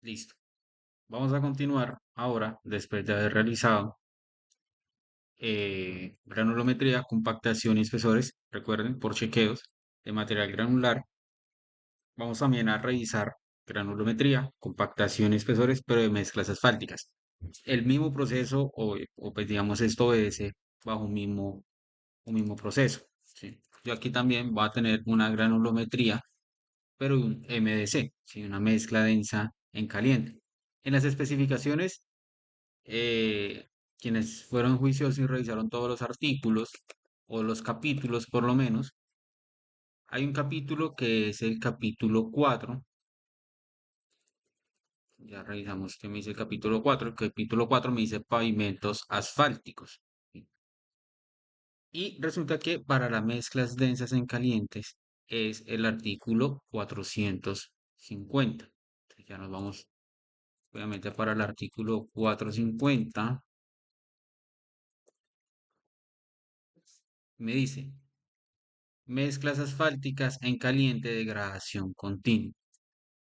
Listo. Vamos a continuar ahora, después de haber realizado granulometría, compactación y espesores, recuerden, por chequeos de material granular. Vamos también a revisar granulometría, compactación y espesores, pero de mezclas asfálticas. El mismo proceso, pues digamos, esto obedece bajo un mismo proceso, ¿sí? Yo aquí también voy a tener una granulometría, pero un MDC, ¿sí? Una mezcla densa en caliente. En las especificaciones, eh, quienes fueron juiciosos y revisaron todos los artículos o los capítulos por lo menos, hay un capítulo que es el capítulo 4. Ya revisamos qué me dice el capítulo 4. El capítulo 4 me dice pavimentos asfálticos. ¿Sí? Y resulta que para las mezclas densas en calientes es el artículo 450. Entonces ya nos vamos obviamente para el artículo 450. Me dice mezclas asfálticas en caliente de gradación continua.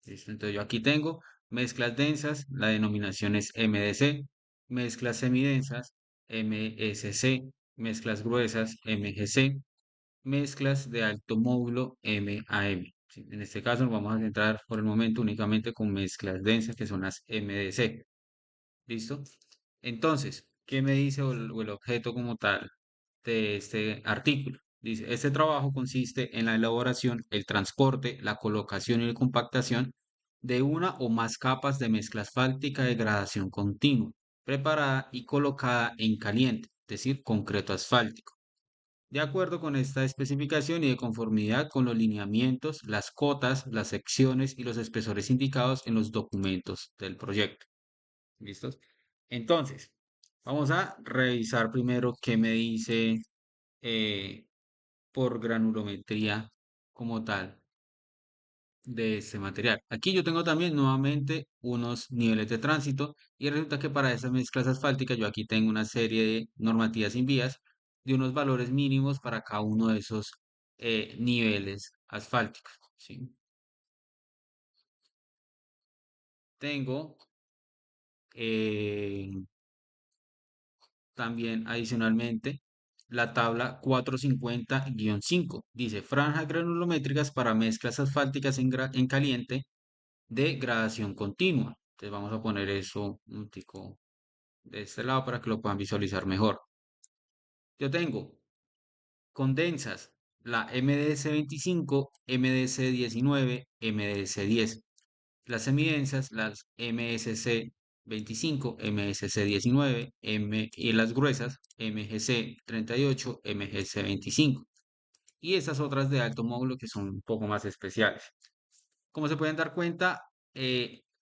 ¿Listo? Entonces yo aquí tengo mezclas densas, la denominación es MDC, mezclas semidensas, MSC, mezclas gruesas, MGC, mezclas de alto módulo, MAM. ¿Sí? En este caso nos vamos a centrar por el momento únicamente con mezclas densas, que son las MDC. ¿Listo? Entonces, ¿qué me dice o el objeto como tal de este artículo? Dice, este trabajo consiste en la elaboración, el transporte, la colocación y la compactación de una o más capas de mezcla asfáltica de gradación continua, preparada y colocada en caliente, es decir, concreto asfáltico, de acuerdo con esta especificación y de conformidad con los lineamientos, las cotas, las secciones y los espesores indicados en los documentos del proyecto. ¿Listos? Entonces, vamos a revisar primero qué me dice eh, por granulometría como tal de este material. Aquí yo tengo también nuevamente unos niveles de tránsito y resulta que para esas mezclas asfálticas yo aquí tengo una serie de normativas sin vías de unos valores mínimos para cada uno de esos niveles asfálticos. ¿Sí? Tengo eh, también adicionalmente la tabla 450-5. Dice franjas granulométricas para mezclas asfálticas en caliente de gradación continua. Entonces vamos a poner eso un tico de este lado para que lo puedan visualizar mejor. Yo tengo condensas la MDC 25, MDC 19, MDC 10. Las semidensas, las MSC 25, MSC 19, y las gruesas, MGC 38, MGC 25. Y esas otras de alto módulo que son un poco más especiales. Como se pueden dar cuenta,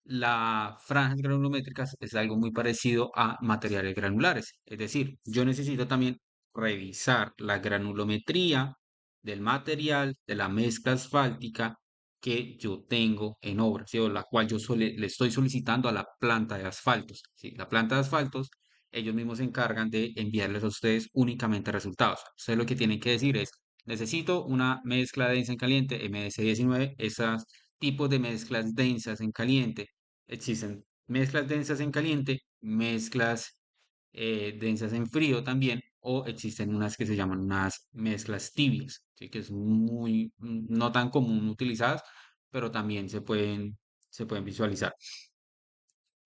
las franjas granulométricas es algo muy parecido a materiales granulares. Es decir, yo necesito también revisar la granulometría del material de la mezcla asfáltica que yo tengo en obra, ¿sí? O la cual yo le estoy solicitando a la planta de asfaltos. ¿Sí? La planta de asfaltos, ellos mismos se encargan de enviarles a ustedes únicamente resultados. Ustedes lo que tienen que decir es, necesito una mezcla densa en caliente, MDC 19, esas tipos de mezclas densas en caliente. Existen mezclas densas en caliente, mezclas densas en frío también, o existen unas que se llaman unas mezclas tibias, ¿sí? Que es muy, no tan común utilizadas, pero también se pueden visualizar.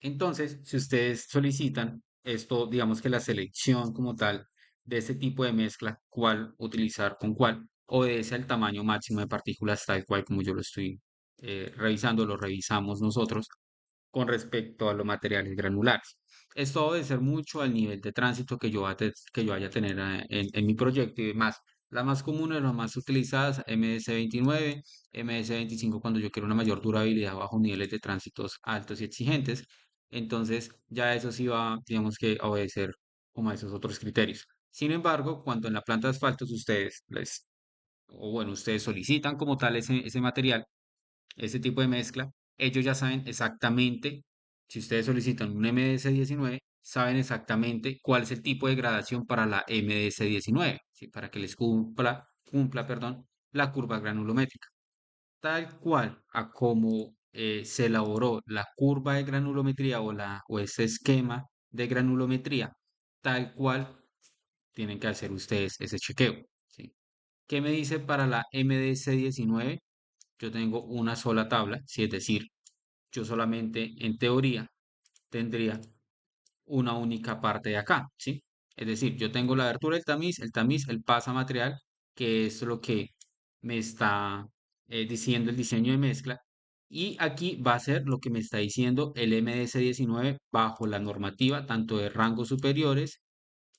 Entonces, si ustedes solicitan esto, digamos que la selección como tal de este tipo de mezcla, cuál utilizar con cuál, obedece al tamaño máximo de partículas tal cual como yo lo estoy revisando, lo revisamos nosotros con respecto a los materiales granulares. Esto debe ser mucho al nivel de tránsito que yo vaya a tener en mi proyecto y demás. Las más comunes, las más utilizadas, MDC 29, MDC 25 cuando yo quiero una mayor durabilidad bajo niveles de tránsitos altos y exigentes. Entonces, ya eso sí va, digamos que, a obedecer como a esos otros criterios. Sin embargo, cuando en la planta de asfaltos o bueno, ustedes solicitan como tal ese material, ese tipo de mezcla, ellos ya saben exactamente, si ustedes solicitan un MDS 19, saben exactamente cuál es el tipo de gradación para la MDS 19, ¿sí? Para que les cumpla, perdón, la curva granulométrica. Tal cual a como se elaboró la curva de granulometría o ese esquema de granulometría, tal cual tienen que hacer ustedes ese chequeo, ¿sí? ¿Qué me dice para la MDC19? Yo tengo una sola tabla, es decir, yo solamente en teoría tendría una única parte de acá, ¿sí? Es decir, yo tengo la abertura del tamiz, el pasamaterial, que es lo que me está diciendo el diseño de mezcla, y aquí va a ser lo que me está diciendo el MDS19 bajo la normativa tanto de rangos superiores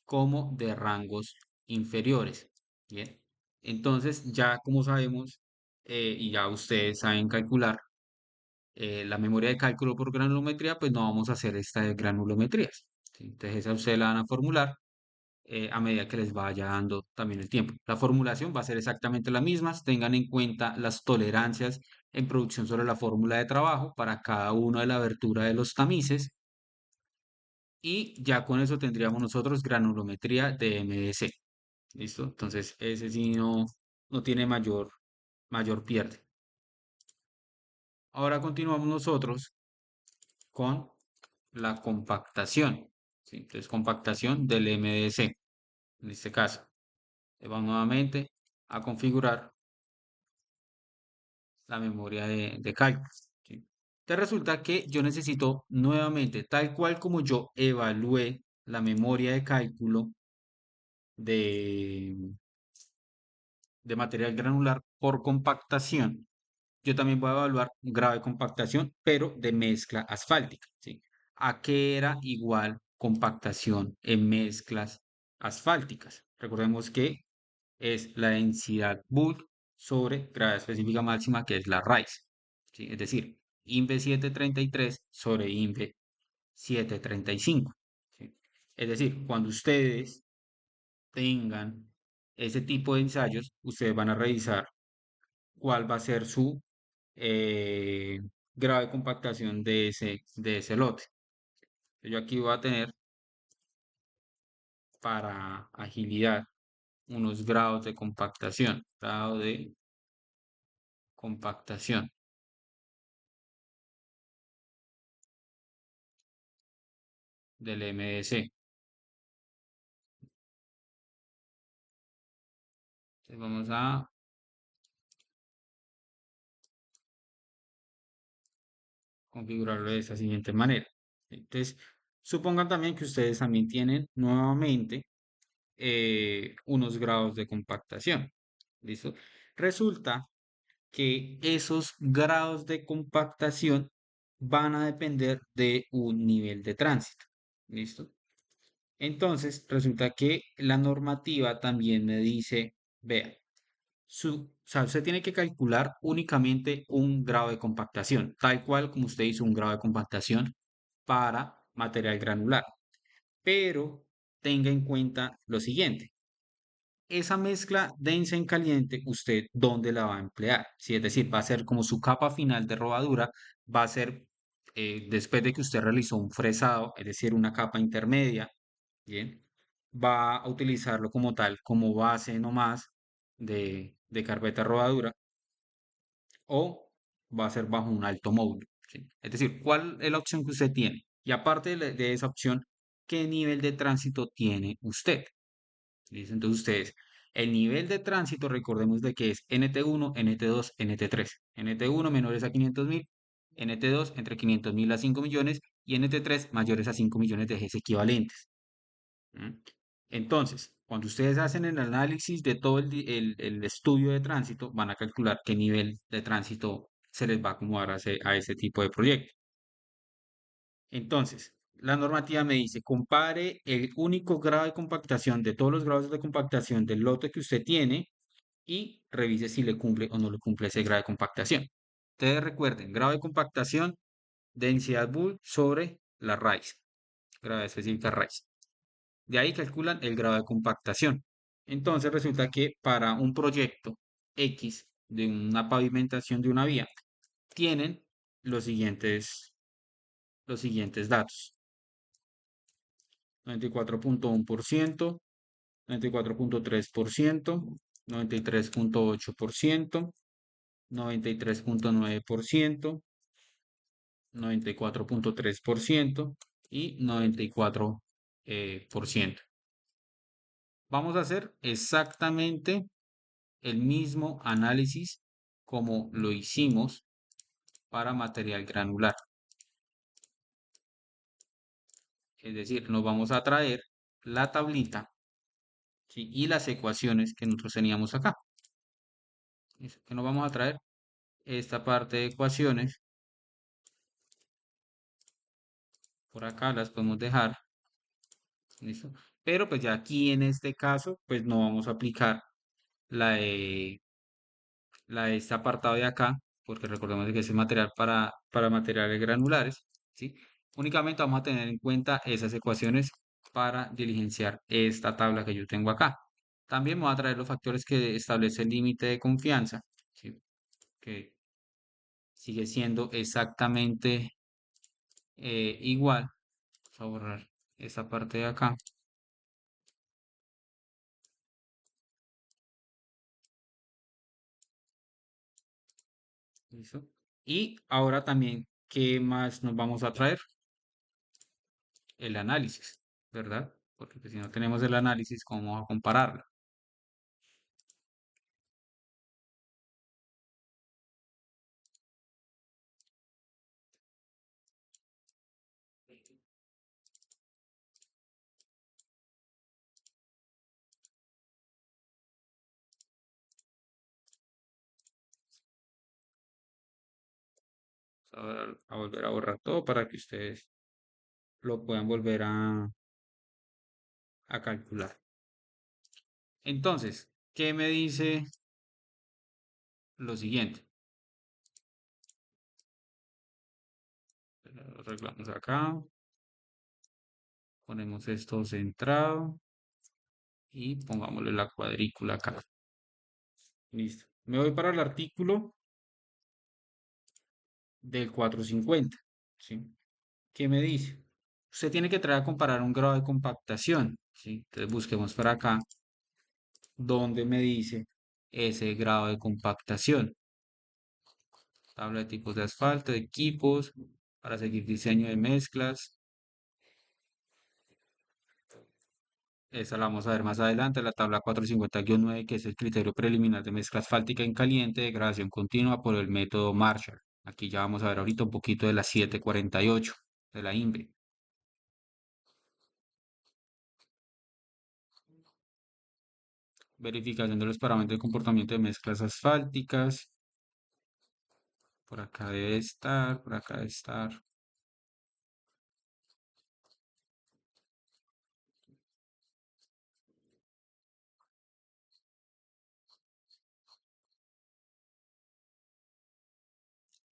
como de rangos inferiores. Bien, entonces ya como sabemos y ya ustedes saben calcular la memoria de cálculo por granulometría, pues no vamos a hacer esta de granulometrías, ¿sí? Entonces esa ustedes la van a formular a medida que les vaya dando también el tiempo. La formulación va a ser exactamente la misma. Tengan en cuenta las tolerancias en producción sobre la fórmula de trabajo para cada una de la abertura de los tamices. Y ya con eso tendríamos nosotros granulometría de MDC. ¿Listo? Entonces ese sí no tiene mayor pierde. Ahora continuamos nosotros con la compactación, ¿sí? Entonces, compactación del MDC, en este caso. Vamos nuevamente a configurar la memoria de cálculo, ¿sí? Entonces, resulta que yo necesito nuevamente, tal cual como yo evalué la memoria de cálculo de, de material granular por compactación, yo también voy a evaluar un grado de compactación, pero de mezcla asfáltica, ¿sí? ¿A qué era igual compactación en mezclas asfálticas? Recordemos que es la densidad bulk sobre gravedad específica máxima, que es la raíz, ¿sí? Es decir, INVE 733 sobre INVE 735, ¿sí? Es decir, cuando ustedes tengan ese tipo de ensayos, ustedes van a revisar cuál va a ser su eh, grado de compactación de ese lote. Yo aquí voy a tener para agilidad unos grados de compactación, grado de compactación del MDC. Entonces vamos a configurarlo de esta siguiente manera. Entonces, supongan también que ustedes también tienen nuevamente unos grados de compactación. ¿Listo? Resulta que esos grados de compactación van a depender de un nivel de tránsito. ¿Listo? Entonces, resulta que la normativa también me dice, vea, o sea, usted tiene que calcular únicamente un grado de compactación, tal cual como usted hizo un grado de compactación para material granular. Pero tenga en cuenta lo siguiente, esa mezcla densa en caliente, ¿usted dónde la va a emplear? Sí, es decir, va a ser como su capa final de rodadura, va a ser después de que usted realizó un fresado, es decir, una capa intermedia, ¿bien? Va a utilizarlo como tal, como base nomás de carpeta de rodadura o va a ser bajo un alto módulo, ¿sí? Es decir, ¿cuál es la opción que usted tiene? Y aparte de esa opción, ¿qué nivel de tránsito tiene usted? ¿Listo? Entonces ustedes, el nivel de tránsito, recordemos de que es NT1, NT2, NT3. NT1 menores a 500.000, NT2 entre 500.000 a 5 millones y NT3 mayores a 5 millones de ejes equivalentes. ¿Mm? Entonces, cuando ustedes hacen el análisis de todo el estudio de tránsito, van a calcular qué nivel de tránsito se les va a acomodar a ese tipo de proyecto. Entonces, la normativa me dice, compare el único grado de compactación de todos los grados de compactación del lote que usted tiene y revise si le cumple o no le cumple ese grado de compactación. Ustedes recuerden, grado de compactación, densidad Bull sobre la raíz, gravedad específica raíz. De ahí calculan el grado de compactación. Entonces resulta que para un proyecto X de una pavimentación de una vía, tienen los siguientes datos. 94.1%, 94.3%, 93.8%, 93.9%, 94.3% y 94%. Vamos a hacer exactamente el mismo análisis como lo hicimos para material granular. Es decir, nos vamos a traer la tablita, ¿sí? Y las ecuaciones que nosotros teníamos acá. ¿Listo? Que nos vamos a traer esta parte de ecuaciones. Por acá las podemos dejar. ¿Listo? Pero pues ya aquí en este caso, pues no vamos a aplicar la de, la de este apartado de acá, porque recordemos que ese es material para materiales granulares, ¿sí? Únicamente vamos a tener en cuenta esas ecuaciones para diligenciar esta tabla que yo tengo acá. También me voy a traer los factores que establece el límite de confianza, ¿sí? Que sigue siendo exactamente igual. Vamos a borrar esta parte de acá. ¿Listo? Y ahora también, ¿qué más nos vamos a traer? El análisis, ¿verdad? Porque pues, si no tenemos el análisis, ¿cómo vamos a compararlo? A volver a borrar todo para que ustedes lo puedan volver a calcular. Entonces, ¿qué me dice lo siguiente? Lo arreglamos acá, ponemos esto centrado y pongámosle la cuadrícula acá. Listo. Me voy para el artículo del 450, ¿sí? ¿Qué me dice? Usted tiene que traer a comparar un grado de compactación, ¿sí? Entonces busquemos para acá donde me dice ese grado de compactación. Tabla de tipos de asfalto, de equipos, para seguir diseño de mezclas. Esa la vamos a ver más adelante, la tabla 450-9, que es el criterio preliminar de mezcla asfáltica en caliente de gradación continua por el método Marshall. Aquí ya vamos a ver ahorita un poquito de la 748 de la INVRE. Verificación de los parámetros de comportamiento de mezclas asfálticas. Por acá debe estar, por acá debe estar.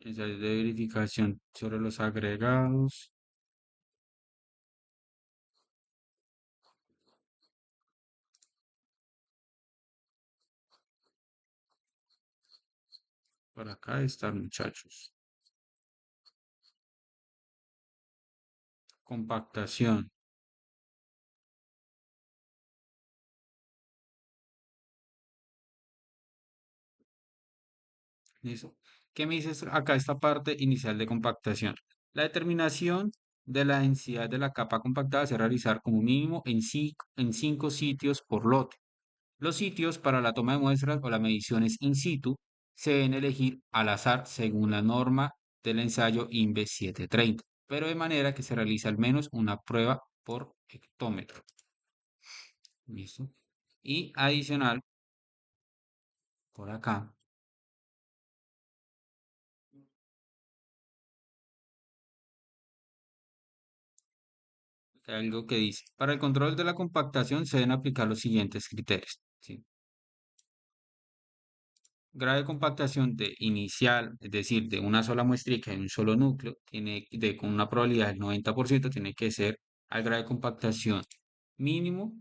Ensayos de verificación sobre los agregados. Por acá están, muchachos. Compactación. ¿Listo? ¿Qué me dices acá esta parte inicial de compactación? La determinación de la densidad de la capa compactada se realizar como mínimo en 5 sitios por lote. Los sitios para la toma de muestras o las mediciones in situ se deben elegir al azar según la norma del ensayo INVE 730, pero de manera que se realice al menos una prueba por hectómetro. ¿Listo? Y adicional, por acá, hay algo que dice, para el control de la compactación se deben aplicar los siguientes criterios. ¿Sí? Grado de compactación de inicial, es decir, de una sola muestrica en un solo núcleo, con una probabilidad del 90%, tiene que ser al grado de compactación mínimo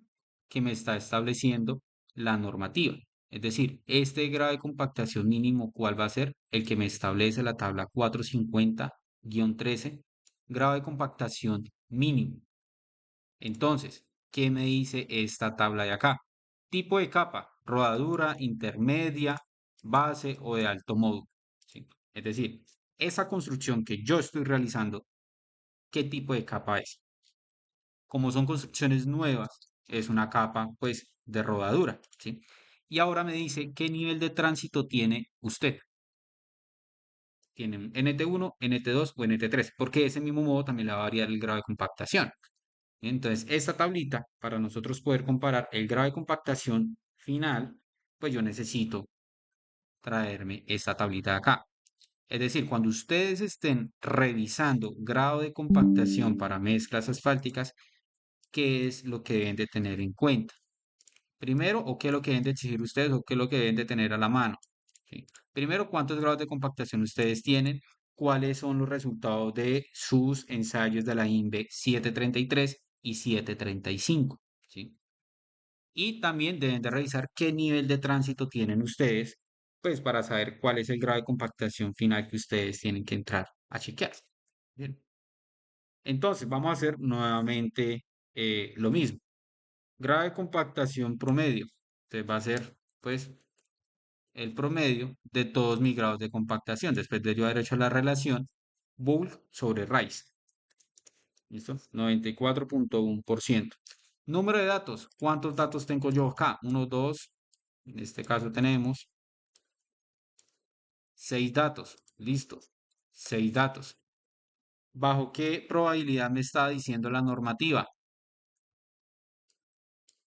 que me está estableciendo la normativa. Es decir, este grado de compactación mínimo, ¿cuál va a ser? El que me establece la tabla 450-13, grado de compactación mínimo. Entonces, ¿qué me dice esta tabla de acá? Tipo de capa, rodadura, intermedia, base o de alto módulo. ¿Sí? Es decir, esa construcción que yo estoy realizando, ¿qué tipo de capa es? Como son construcciones nuevas, es una capa pues de rodadura, ¿sí? Y ahora me dice qué nivel de tránsito tiene usted. Tiene un NT1, NT2 o NT3, porque de ese mismo modo también le va a variar el grado de compactación. Entonces, esta tablita, para nosotros poder comparar el grado de compactación final, pues yo necesito traerme esta tablita de acá. Es decir, cuando ustedes estén revisando grado de compactación para mezclas asfálticas, ¿qué es lo que deben de tener en cuenta? Primero, o qué es lo que deben de exigir ustedes o qué es lo que deben de tener a la mano. ¿Sí? Primero, ¿cuántos grados de compactación ustedes tienen? ¿Cuáles son los resultados de sus ensayos de la INVE 733 y 735? ¿Sí? Y también deben de revisar qué nivel de tránsito tienen ustedes, pues para saber cuál es el grado de compactación final que ustedes tienen que entrar a chequear. Bien. Entonces, vamos a hacer nuevamente lo mismo. Grado de compactación promedio. Entonces va a ser, pues, el promedio de todos mis grados de compactación, después de yo haber hecho la relación bulk sobre raíz. ¿Listo? 94.1%. Número de datos. ¿Cuántos datos tengo yo acá? 1, 2. En este caso tenemos 6 datos. Listo. 6 datos. ¿Bajo qué probabilidad me está diciendo la normativa?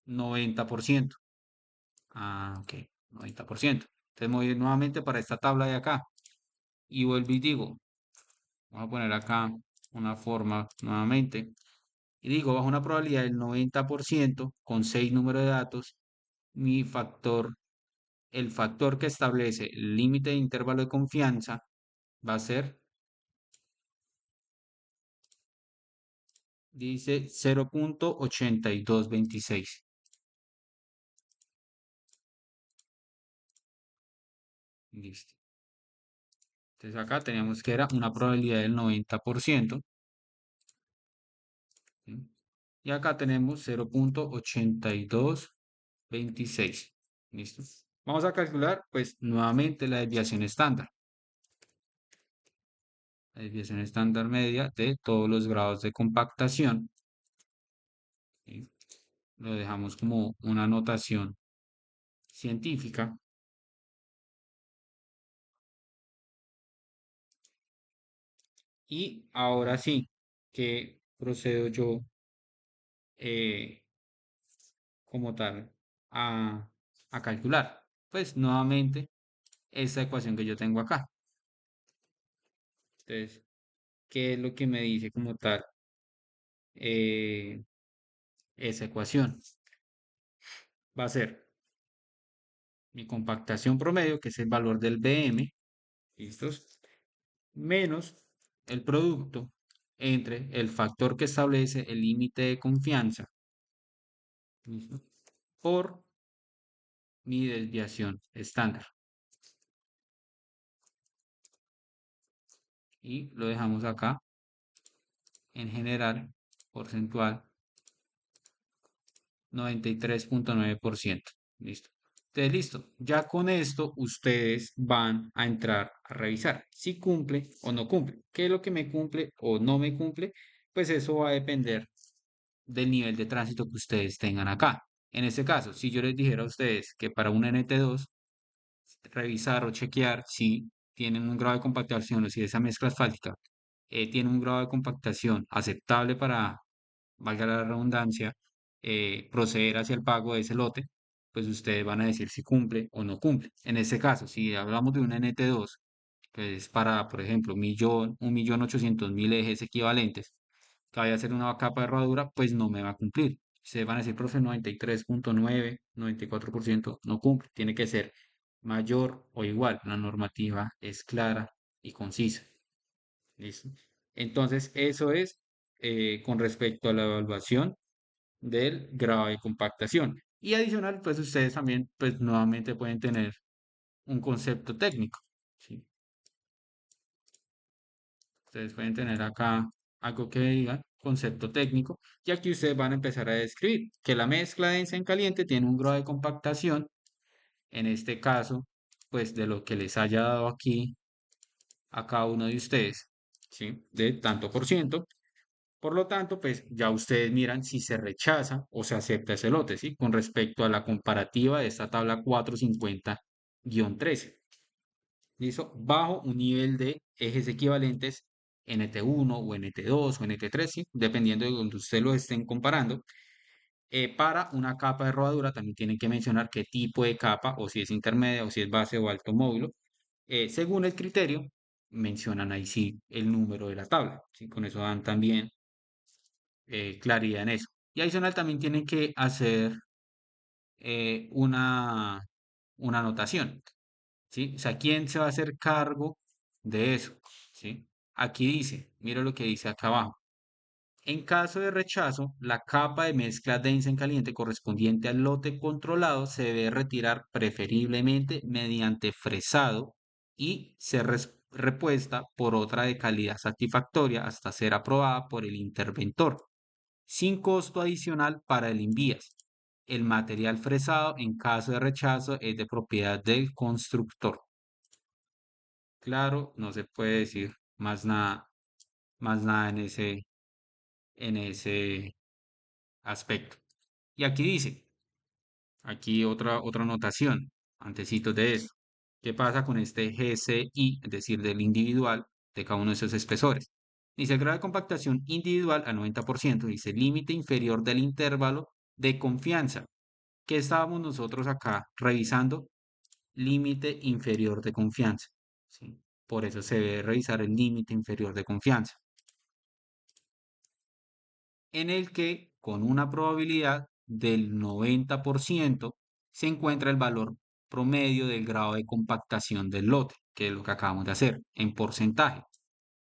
90%. Ah, ok. 90%. Entonces me voy nuevamente para esta tabla de acá. Y vuelvo y digo, vamos a poner acá una forma nuevamente. Y digo, bajo una probabilidad del 90% con 6 números de datos, mi factor, el factor que establece el límite de intervalo de confianza va a ser, dice 0.8226. Listo. Entonces acá teníamos que era una probabilidad del 90%. ¿Sí? Y acá tenemos 0.8226. ¿Listo? Vamos a calcular, pues, nuevamente la desviación estándar. La desviación estándar media de todos los grados de compactación. ¿Sí? Lo dejamos como una notación científica. Y ahora sí, que procedo yo eh, como tal a calcular. Pues nuevamente esta ecuación que yo tengo acá. Entonces, ¿qué es lo que me dice como tal esa ecuación? Va a ser mi compactación promedio, que es el valor del BM, ¿listos? Menos el producto entre el factor que establece el límite de confianza, ¿listo? Por mi desviación estándar. Y lo dejamos acá en general, porcentual, 93.9%. Listo. Entonces, listo. Ya con esto ustedes van a entrar a revisar si cumple o no cumple. ¿Qué es lo que me cumple o no me cumple? Pues eso va a depender del nivel de tránsito que ustedes tengan acá. En este caso, si yo les dijera a ustedes que para un NT2 revisar o chequear si tienen un grado de compactación o si esa mezcla asfáltica tiene un grado de compactación aceptable para, valga la redundancia, proceder hacia el pago de ese lote, pues ustedes van a decir si cumple o no cumple. En este caso, si hablamos de un NT2, que es para, por ejemplo, 1.800.000 ejes equivalentes, que vaya a ser una capa de rodadura, pues no me va a cumplir. Ustedes van a decir, profe, 93.9, 94% no cumple. Tiene que ser mayor o igual. La normativa es clara y concisa. ¿Listo? Entonces, eso es con respecto a la evaluación del grado de compactación. Y adicional, pues ustedes también, pues nuevamente pueden tener un concepto técnico. ¿Sí? Ustedes pueden tener acá algo que diga concepto técnico, y aquí ustedes van a empezar a describir que la mezcla densa en caliente tiene un grado de compactación, en este caso, pues de lo que les haya dado aquí a cada uno de ustedes, ¿sí? De tanto por ciento. Por lo tanto, pues ya ustedes miran si se rechaza o se acepta ese lote, ¿sí? Con respecto a la comparativa de esta tabla 450-13. ¿Listo? Bajo un nivel de ejes equivalentes NT1 o NT2 o NT3, ¿sí? Dependiendo de donde ustedes lo estén comparando. Para una capa de rodadura también tienen que mencionar qué tipo de capa, o si es intermedia, o si es base o alto módulo. Según el criterio, mencionan ahí sí el número de la tabla, ¿sí? Con eso dan también claridad en eso. Y adicional también tienen que hacer eh, una, una anotación, ¿sí? O sea, ¿quién se va a hacer cargo de eso? ¿Sí? Aquí dice, mira lo que dice acá abajo. En caso de rechazo, la capa de mezcla densa en caliente correspondiente al lote controlado se debe retirar preferiblemente mediante fresado y ser repuesta por otra de calidad satisfactoria hasta ser aprobada por el interventor, sin costo adicional para el envías. El material fresado, en caso de rechazo, es de propiedad del constructor. Claro, no se puede decir más nada en ese aspecto. Y aquí dice, aquí otra anotación, antecitos de eso. ¿Qué pasa con este GCI, es decir, del individual de cada uno de esos espesores? Dice grado de compactación individual a 90%, dice límite inferior del intervalo de confianza. ¿Qué estábamos nosotros acá revisando? Límite inferior de confianza. ¿Sí? Por eso se debe revisar el límite inferior de confianza, en el que con una probabilidad del 90% se encuentra el valor promedio del grado de compactación del lote, que es lo que acabamos de hacer, en porcentaje.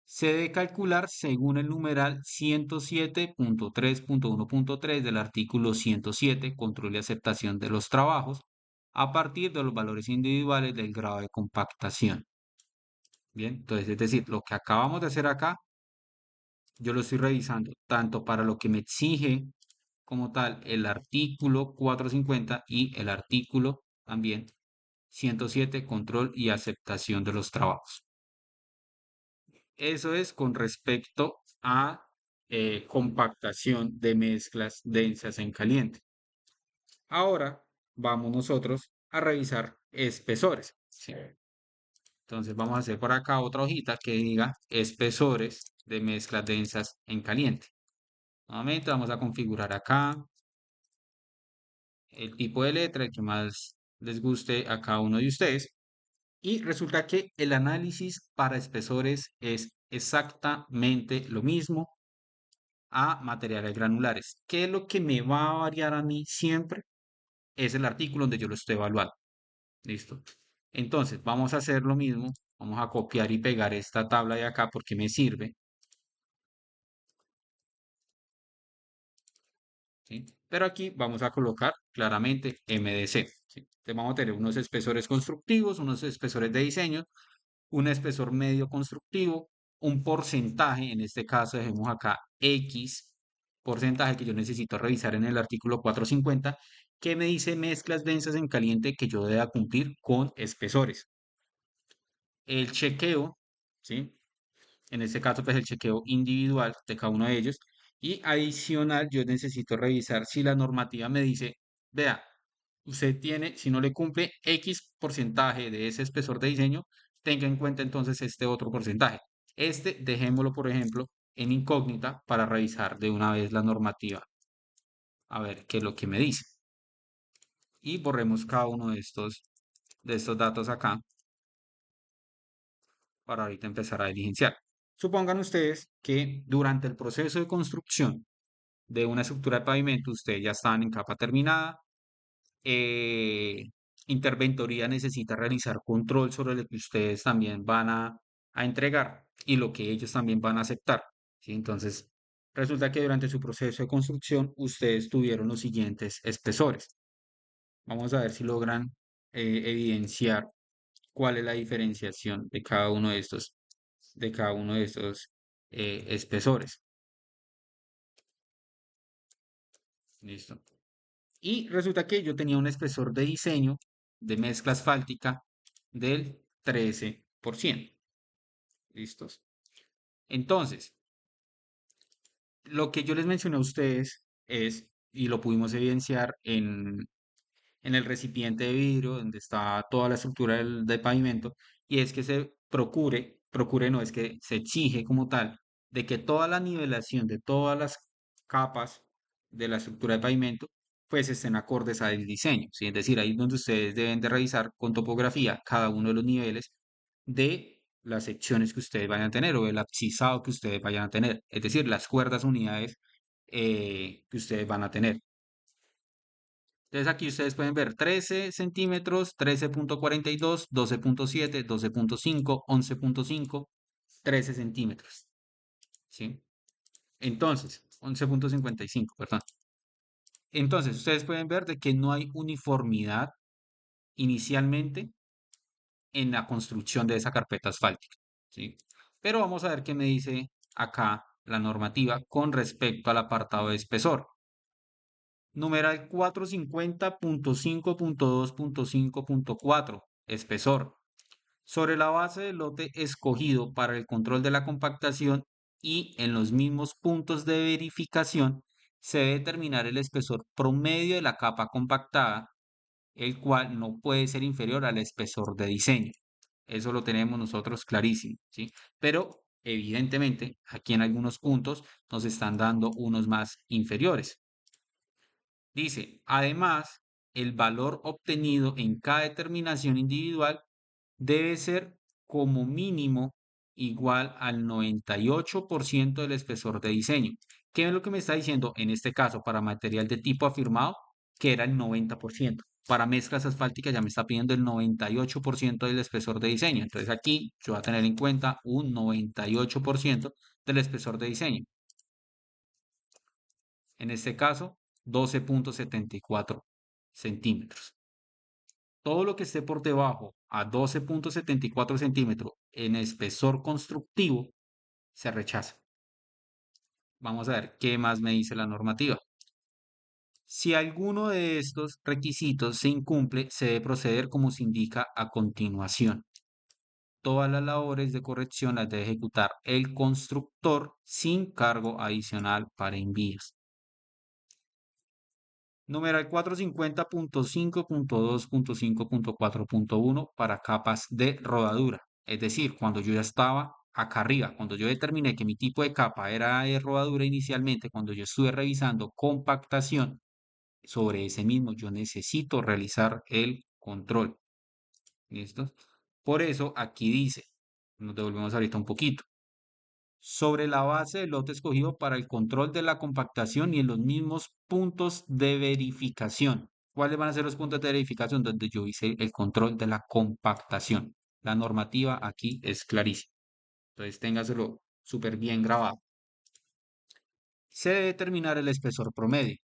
Se debe calcular según el numeral 107.3.1.3 del artículo 107, control y aceptación de los trabajos, a partir de los valores individuales del grado de compactación. Bien, entonces es decir, lo que acabamos de hacer acá, yo lo estoy revisando tanto para lo que me exige como tal el artículo 450 y el artículo también 107, control y aceptación de los trabajos. Eso es con respecto a compactación de mezclas densas en caliente. Ahora vamos nosotros a revisar espesores. ¿Sí? Entonces vamos a hacer por acá otra hojita que diga espesores de mezclas densas en caliente. Nuevamente vamos a configurar acá el tipo de letra, el que más les guste a cada uno de ustedes. Y resulta que el análisis para espesores es exactamente lo mismo a materiales granulares. ¿Qué es lo que me va a variar a mí siempre? Es el artículo donde yo lo estoy evaluando. ¿Listo? Entonces, vamos a hacer lo mismo. Vamos a copiar y pegar esta tabla de acá porque me sirve. ¿Sí? Pero aquí vamos a colocar claramente MDC. ¿Sí? Entonces vamos a tener unos espesores constructivos, unos espesores de diseño, un espesor medio constructivo, un porcentaje, en este caso dejemos acá X porcentaje que yo necesito revisar en el artículo 450, que me dice mezclas densas en caliente que yo deba cumplir con espesores. El chequeo, ¿sí? En este caso, pues el chequeo individual de cada uno de ellos. Y adicional, yo necesito revisar si la normativa me dice, vea, usted tiene, si no le cumple X porcentaje de ese espesor de diseño, tenga en cuenta entonces este otro porcentaje. Este, dejémoslo, por ejemplo, en incógnita para revisar de una vez la normativa, a ver qué es lo que me dice. Y borremos cada uno de estos datos acá para ahorita empezar a diligenciar. Supongan ustedes que durante el proceso de construcción de una estructura de pavimento, ustedes ya están en capa terminada, eh, Interventoría necesita realizar control sobre lo que ustedes también van a entregar y lo que ellos también van a aceptar. ¿Sí? Entonces, resulta que durante su proceso de construcción, ustedes tuvieron los siguientes espesores. Vamos a ver si logran evidenciar cuál es la diferenciación de cada uno de estos espesores. Listo. Y resulta que yo tenía un espesor de diseño de mezcla asfáltica del 13%. Listos. Entonces, lo que yo les mencioné a ustedes es, y lo pudimos evidenciar en el recipiente de vidrio donde está toda la estructura del pavimento, y es que se procure no, es que se exige como tal, de que toda la nivelación de todas las capas de la estructura de pavimento, pues estén acordes al diseño, ¿sí? Es decir, ahí es donde ustedes deben de revisar con topografía cada uno de los niveles de las secciones que ustedes vayan a tener o el abscisado que ustedes vayan a tener, es decir, las cuerdas unidades que ustedes van a tener. Entonces aquí ustedes pueden ver 13 centímetros, 13,42, 12,7, 12,5, 11,5, 13 centímetros, ¿sí? Entonces, 11,55, perdón. Entonces, ustedes pueden ver de que no hay uniformidad inicialmente en la construcción de esa carpeta asfáltica, ¿sí? Pero vamos a ver qué me dice acá la normativa con respecto al apartado de espesor. Numeral 450.5.2.5.4. Espesor. Sobre la base del lote escogido para el control de la compactación y en los mismos puntos de verificación, se debe determinar el espesor promedio de la capa compactada, el cual no puede ser inferior al espesor de diseño. Eso lo tenemos nosotros clarísimo, ¿sí? Pero evidentemente aquí en algunos puntos nos están dando unos más inferiores. Dice, además, el valor obtenido en cada determinación individual debe ser como mínimo igual al 98% del espesor de diseño. ¿Qué es lo que me está diciendo en este caso para material de tipo afirmado? Que era el 90%. Para mezclas asfálticas ya me está pidiendo el 98% del espesor de diseño. Entonces aquí yo voy a tener en cuenta un 98% del espesor de diseño. En este caso, 12,74 centímetros. Todo lo que esté por debajo a 12,74 centímetros en espesor constructivo se rechaza. Vamos a ver qué más me dice la normativa. Si alguno de estos requisitos se incumple, se debe proceder como se indica a continuación. Todas las labores de corrección las debe ejecutar el constructor sin cargo adicional para envíos. Numeral 450.5.2.5.4.1 para capas de rodadura. Es decir, cuando yo ya estaba acá arriba, cuando yo determiné que mi tipo de capa era de rodadura inicialmente, cuando yo estuve revisando compactación sobre ese mismo, yo necesito realizar el control. ¿Listo? Por eso aquí dice, nos devolvemos ahorita un poquito sobre la base del lote escogido para el control de la compactación y en los mismos puntos de verificación. ¿Cuáles van a ser los puntos de verificación donde yo hice el control de la compactación? La normativa aquí es clarísima. Entonces, téngaselo súper bien grabado. Se debe determinar el espesor promedio.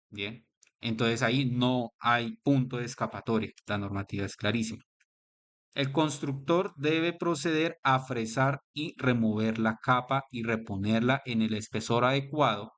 Bien. Entonces, ahí no hay punto de escapatoria. La normativa es clarísima. El constructor debe proceder a fresar y remover la capa y reponerla en el espesor adecuado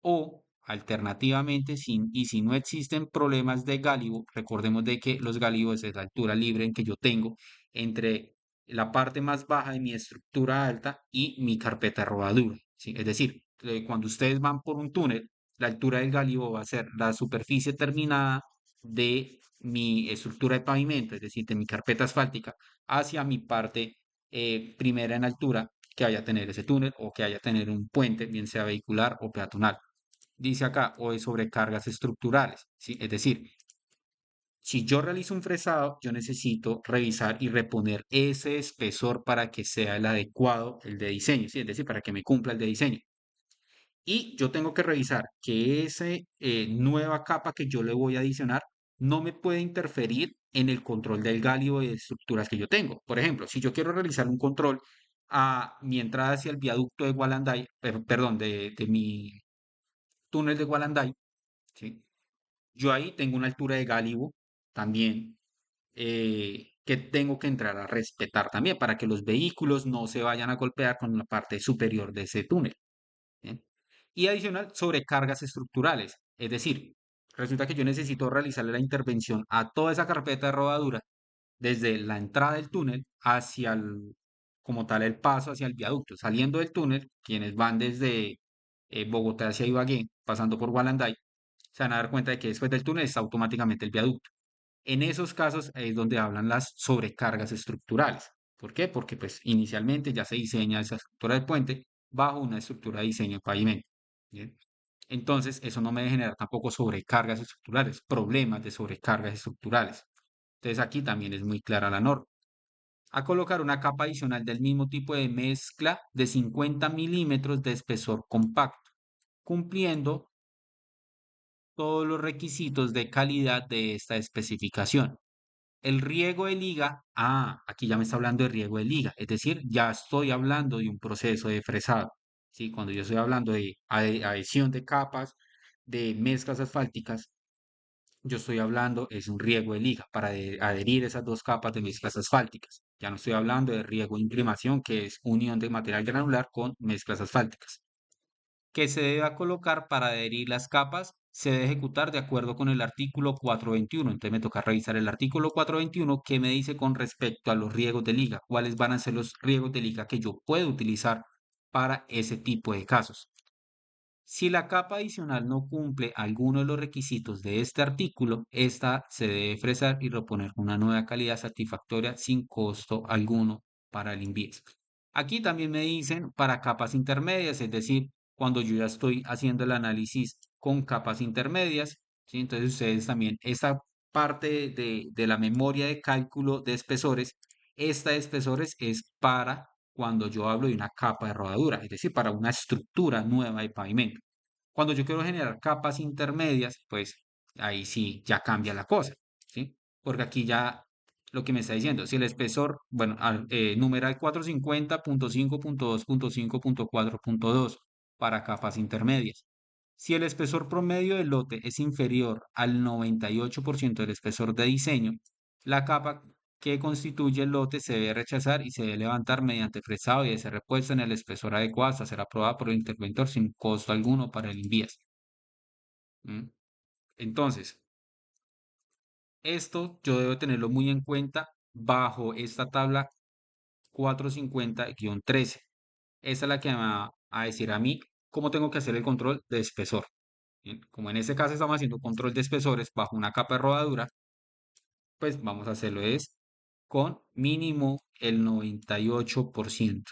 o alternativamente, si no existen problemas de gálibo, recordemos de que los gálibos es la altura libre en que yo tengo entre la parte más baja de mi estructura alta y mi carpeta de rodadura, ¿sí? Es decir, cuando ustedes van por un túnel, la altura del gálibo va a ser la superficie terminada de mi estructura de pavimento, es decir, de mi carpeta asfáltica, hacia mi parte primera en altura que vaya a tener ese túnel o que haya a tener un puente, bien sea vehicular o peatonal. Dice acá, o de sobrecargas estructurales, ¿sí? Es decir, si yo realizo un fresado, yo necesito revisar y reponer ese espesor para que sea el adecuado, el de diseño, ¿sí? Es decir, para que me cumpla el de diseño. Y yo tengo que revisar que esa nueva capa que yo le voy a adicionar no me puede interferir en el control del gálibo de estructuras que yo tengo. Por ejemplo, si yo quiero realizar un control a mi entrada hacia el viaducto de Gualanday, perdón, de mi túnel de Gualanday, ¿sí? Yo ahí tengo una altura de gálibo también que tengo que entrar a respetar también para que los vehículos no se vayan a golpear con la parte superior de ese túnel. ¿Bien? Y adicional, sobrecargas estructurales. Es decir, resulta que yo necesito realizarle la intervención a toda esa carpeta de rodadura desde la entrada del túnel hacia como tal el paso hacia el viaducto. Saliendo del túnel, quienes van desde Bogotá hacia Ibagué, pasando por Gualanday, se van a dar cuenta de que después del túnel está automáticamente el viaducto. En esos casos es donde hablan las sobrecargas estructurales. ¿Por qué? Porque pues inicialmente ya se diseña esa estructura del puente bajo una estructura de diseño de pavimento. ¿Bien? Entonces, eso no me debe generar tampoco sobrecargas estructurales, problemas de sobrecargas estructurales. Entonces, aquí también es muy clara la norma. A colocar una capa adicional del mismo tipo de mezcla de 50 milímetros de espesor compacto, cumpliendo todos los requisitos de calidad de esta especificación. El riego de liga, aquí ya me está hablando de riego de liga, es decir, ya estoy hablando de un proceso de fresado. ¿Sí? Cuando yo estoy hablando de adhesión de capas, de mezclas asfálticas, yo estoy hablando es un riego de liga para adherir esas dos capas de mezclas asfálticas. Ya no estoy hablando de riego de imprimación, que es unión de material granular con mezclas asfálticas que se deba colocar para adherir las capas se debe ejecutar de acuerdo con el artículo 421. Entonces me toca revisar el artículo 421 que me dice con respecto a los riegos de liga, cuáles van a ser los riegos de liga que yo puedo utilizar para ese tipo de casos. Si la capa adicional no cumple alguno de los requisitos de este artículo, esta se debe fresar y reponer una nueva calidad satisfactoria sin costo alguno para el envío. Aquí también me dicen para capas intermedias, es decir, cuando yo ya estoy haciendo el análisis con capas intermedias, ¿sí? Entonces ustedes también, esta parte de la memoria de cálculo de espesores, esta de espesores es para cuando yo hablo de una capa de rodadura, es decir, para una estructura nueva de pavimento. Cuando yo quiero generar capas intermedias, pues ahí sí ya cambia la cosa, ¿sí? Porque aquí ya lo que me está diciendo, si el espesor, bueno, numeral 450.5.2.5.4.2 para capas intermedias. Si el espesor promedio del lote es inferior al 98% del espesor de diseño, la capa que constituye el lote se debe rechazar y se debe levantar mediante fresado y debe ser repuesta en el espesor adecuado hasta ser aprobada por el interventor sin costo alguno para el envías. Entonces, esto yo debo tenerlo muy en cuenta bajo esta tabla 450-13. Esta es la que me va a decir a mí cómo tengo que hacer el control de espesor. Bien, como en este caso estamos haciendo control de espesores bajo una capa de rodadura, pues vamos a hacerlo es con mínimo el 98%.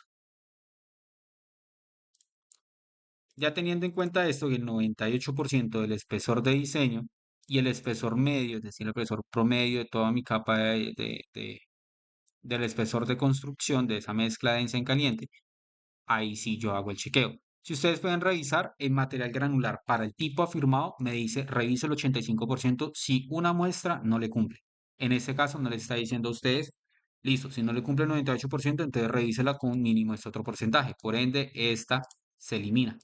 Ya teniendo en cuenta esto, que el 98% del espesor de diseño y el espesor medio, es decir, el espesor promedio de toda mi capa del espesor de construcción de esa mezcla densa en caliente, ahí sí yo hago el chequeo. Si ustedes pueden revisar el material granular para el tipo afirmado, me dice revise el 85% si una muestra no le cumple. En este caso no les está diciendo a ustedes, listo, si no le cumple el 98%, entonces revísela con un mínimo de este otro porcentaje. Por ende, esta se elimina.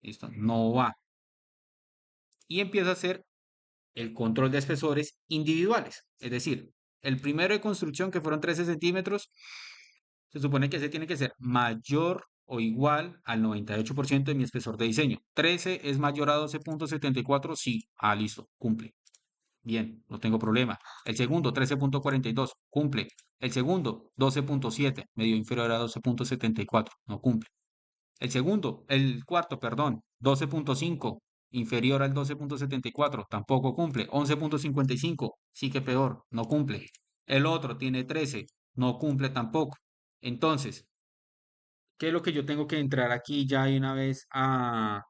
Listo, no va. Y empieza a hacer el control de espesores individuales. Es decir, el primero de construcción que fueron 13 centímetros, se supone que ese tiene que ser mayor o igual al 98% de mi espesor de diseño. 13 es mayor a 12.74, sí. Listo, cumple. Bien, no tengo problema. El segundo, 13.42, cumple. El segundo, 12.7, medio inferior a 12.74, no cumple. El cuarto, perdón, 12.5, inferior al 12.74, tampoco cumple. 11.55, sí que peor, no cumple. El otro tiene 13, no cumple tampoco. Entonces, ¿qué es lo que yo tengo que entrar aquí ya de una vez a